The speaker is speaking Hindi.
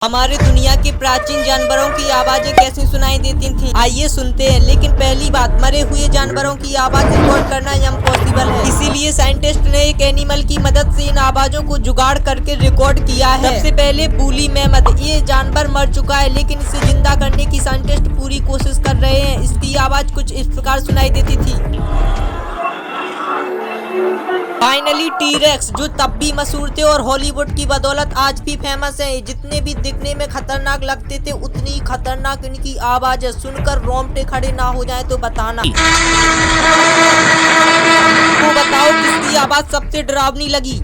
हमारे दुनिया के प्राचीन जानवरों की आवाजें कैसे सुनाई देती थीं? आइए सुनते हैं। लेकिन पहली बात, मरे हुए जानवरों की आवाज रिकॉर्ड करना इम्पॉसिबल है। इसीलिए साइंटिस्ट ने एक एनिमल की मदद से इन आवाजों को जुगाड़ करके रिकॉर्ड किया है। सबसे पहले वूली मैमथ। ये जानवर मर चुका है, लेकिन इसे जिंदा करने की साइंटिस्ट पूरी कोशिश कर रहे हैं। इसकी आवाज कुछ इस प्रकार सुनाई देती थी। फाइनली टी-रेक्स, जो तब भी मशहूर थे और हॉलीवुड की बदौलत आज भी फेमस हैं। जितने भी दिखने में खतरनाक लगते थे, उतनी ही खतरनाक इनकी आवाज है। सुनकर रोंगटे खड़े ना हो जाए तो बताना। तो बताओ, किसकी आवाज सबसे डरावनी लगी?